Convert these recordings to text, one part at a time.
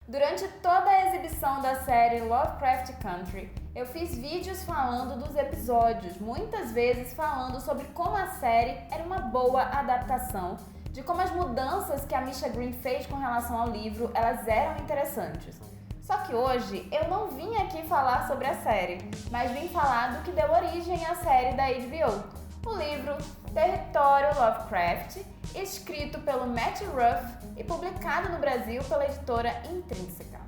Durante toda a exibição da série Lovecraft Country, eu fiz vídeos falando dos episódios, muitas vezes falando sobre como a série era uma boa adaptação, de como as mudanças que a Misha Green fez com relação ao livro, elas eram interessantes. Só que hoje eu não vim aqui falar sobre a série, mas vim falar do que deu origem à série da HBO, o livro Território Lovecraft, escrito pelo Matt Ruff e publicado no Brasil pela editora Intrínseca.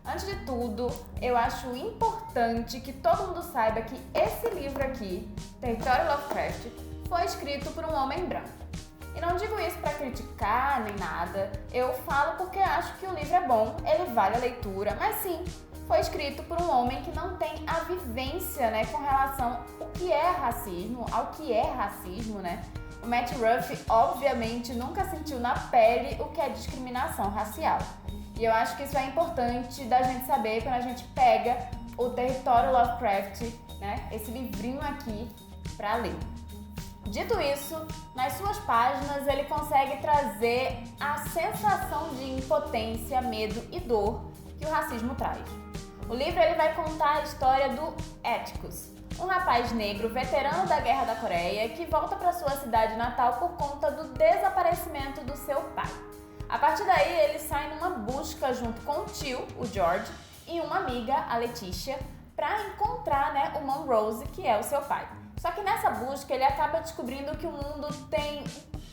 Antes de tudo, eu acho importante que todo mundo saiba que esse livro aqui, Território Lovecraft, foi escrito por um homem branco. E não digo isso para criticar nem nada, eu falo porque acho que o livro é bom, ele vale a leitura, mas sim, foi escrito por um homem que não tem a vivência, com relação ao que é racismo, O Matt Ruff, obviamente, nunca sentiu na pele o que é discriminação racial. E eu acho que isso é importante da gente saber quando a gente pega o Território Lovecraft, esse livrinho aqui, para ler. Dito isso, nas suas páginas ele consegue trazer a sensação de impotência, medo e dor que o racismo traz. O livro ele vai contar a história do Atticus, um rapaz negro veterano da Guerra da Coreia que volta para sua cidade natal por conta do desaparecimento do seu pai. A partir daí ele sai numa busca junto com o tio, o George, e uma amiga, a Letícia, para encontrar o Monrose, que é o seu pai. Só que nessa busca ele acaba descobrindo que o mundo tem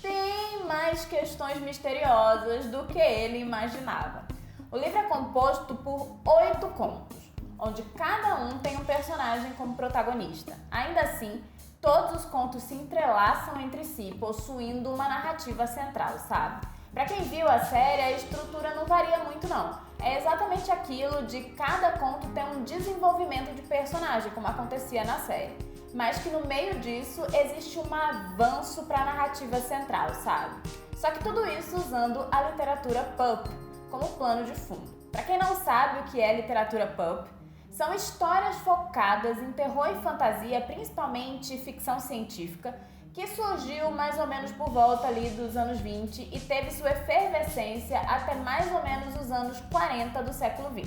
bem mais questões misteriosas do que ele imaginava. O livro é composto por 8 contos, onde cada um tem um personagem como protagonista. Ainda assim, todos os contos se entrelaçam entre si, possuindo uma narrativa central, sabe? Pra quem viu a série, a estrutura não varia muito não. É exatamente aquilo de cada conto ter um desenvolvimento de personagem, como acontecia na série. Mas que no meio disso existe um avanço para a narrativa central, sabe? Só que tudo isso usando a literatura pulp como plano de fundo. Para quem não sabe o que é literatura pulp, são histórias focadas em terror e fantasia, principalmente ficção científica, que surgiu mais ou menos por volta ali dos anos 20 e teve sua efervescência até mais ou menos os anos 40 do século 20.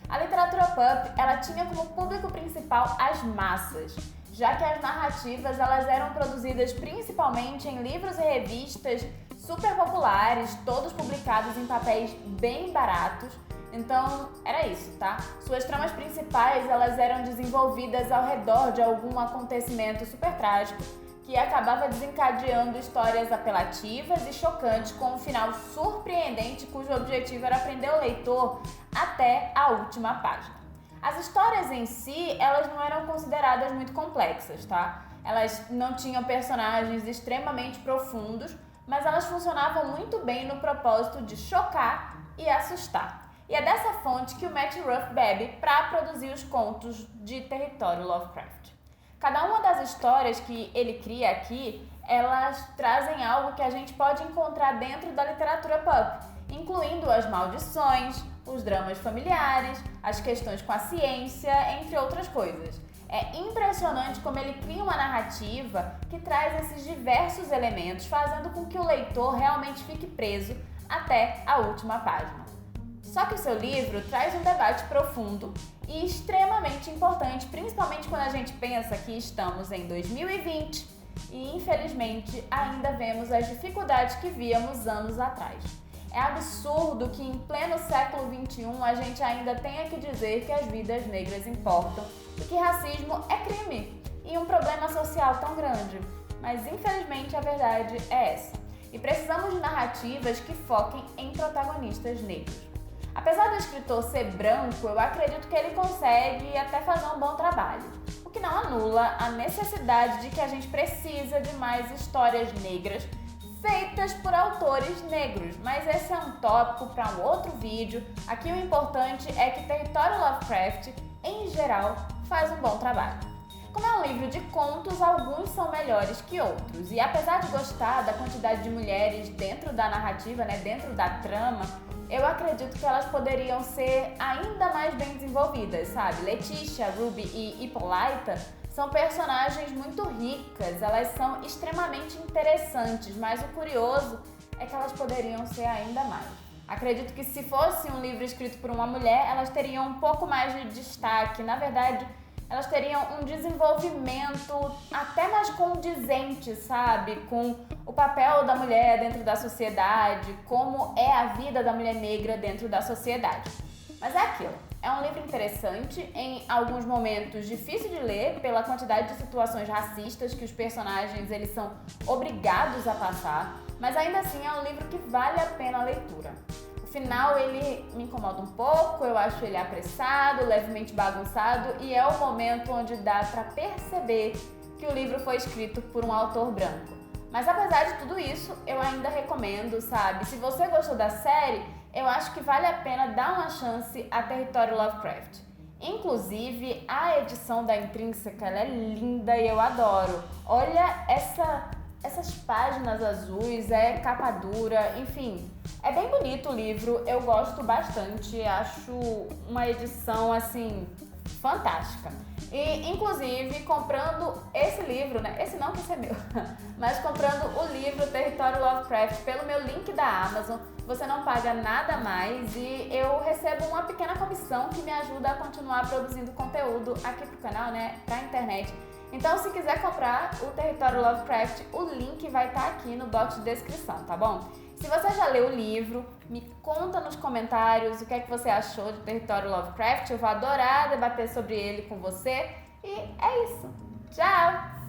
A literatura pulp, ela tinha como público principal as massas, já que as narrativas elas eram produzidas principalmente em livros e revistas super populares, todos publicados em papéis bem baratos. Então, era isso, tá? Suas tramas principais elas eram desenvolvidas ao redor de algum acontecimento super trágico que acabava desencadeando histórias apelativas e chocantes com um final surpreendente cujo objetivo era prender o leitor até a última página. As histórias em si, elas não eram consideradas muito complexas, tá? Elas não tinham personagens extremamente profundos, mas elas funcionavam muito bem no propósito de chocar e assustar. E é dessa fonte que o Matt Ruff bebe para produzir os contos de Território Lovecraft. Cada uma das histórias que ele cria aqui, elas trazem algo que a gente pode encontrar dentro da literatura pulp, incluindo as maldições, os dramas familiares, as questões com a ciência, entre outras coisas. É impressionante como ele cria uma narrativa que traz esses diversos elementos, fazendo com que o leitor realmente fique preso até a última página. Só que o seu livro traz um debate profundo e extremamente importante, principalmente quando a gente pensa que estamos em 2020 e, infelizmente, ainda vemos as dificuldades que víamos anos atrás. É absurdo que em pleno século XXI a gente ainda tenha que dizer que as vidas negras importam e que racismo é crime e um problema social tão grande. Mas infelizmente a verdade é essa. E precisamos de narrativas que foquem em protagonistas negros. Apesar do escritor ser branco, eu acredito que ele consegue até fazer um bom trabalho, o que não anula a necessidade de que a gente precisa de mais histórias negras feitas por autores negros, mas esse é um tópico para um outro vídeo. Aqui o importante é que Território Lovecraft, em geral, faz um bom trabalho. Como é um livro de contos, alguns são melhores que outros, e apesar de gostar da quantidade de mulheres dentro da narrativa, dentro da trama, eu acredito que elas poderiam ser ainda mais bem desenvolvidas, sabe? Letícia, Ruby e Hippolyta são personagens muito ricas, elas são extremamente interessantes, mas o curioso é que elas poderiam ser ainda mais. Acredito que se fosse um livro escrito por uma mulher, elas teriam um pouco mais de destaque. Na verdade, elas teriam um desenvolvimento até mais condizente, sabe? Com o papel da mulher dentro da sociedade, como é a vida da mulher negra dentro da sociedade. Mas é aquilo, é um livro interessante, em alguns momentos difícil de ler pela quantidade de situações racistas que os personagens eles são obrigados a passar, mas ainda assim é um livro que vale a pena a leitura. O final ele me incomoda um pouco, eu acho ele apressado, levemente bagunçado e é o momento onde dá pra perceber que o livro foi escrito por um autor branco. Mas apesar de tudo isso, eu ainda recomendo, sabe? Se você gostou da série, eu acho que vale a pena dar uma chance a Território Lovecraft. Inclusive, a edição da Intrínseca, ela é linda e eu adoro. Olha essas páginas azuis, é capa dura, enfim. É bem bonito o livro, eu gosto bastante, acho uma edição, assim, fantástica. E, inclusive, comprando esse livro, né? Esse não, que esse é meu. Mas comprando o livro Território Lovecraft pelo meu link da Amazon, você não paga nada mais e eu recebo uma pequena comissão que me ajuda a continuar produzindo conteúdo aqui pro canal, né? Pra internet. Então, se quiser comprar o Território Lovecraft, o link vai estar aqui no box de descrição, tá bom? Se você já leu o livro, me conta nos comentários o que é que você achou de Território Lovecraft. Eu vou adorar debater sobre ele com você. E é isso. Tchau!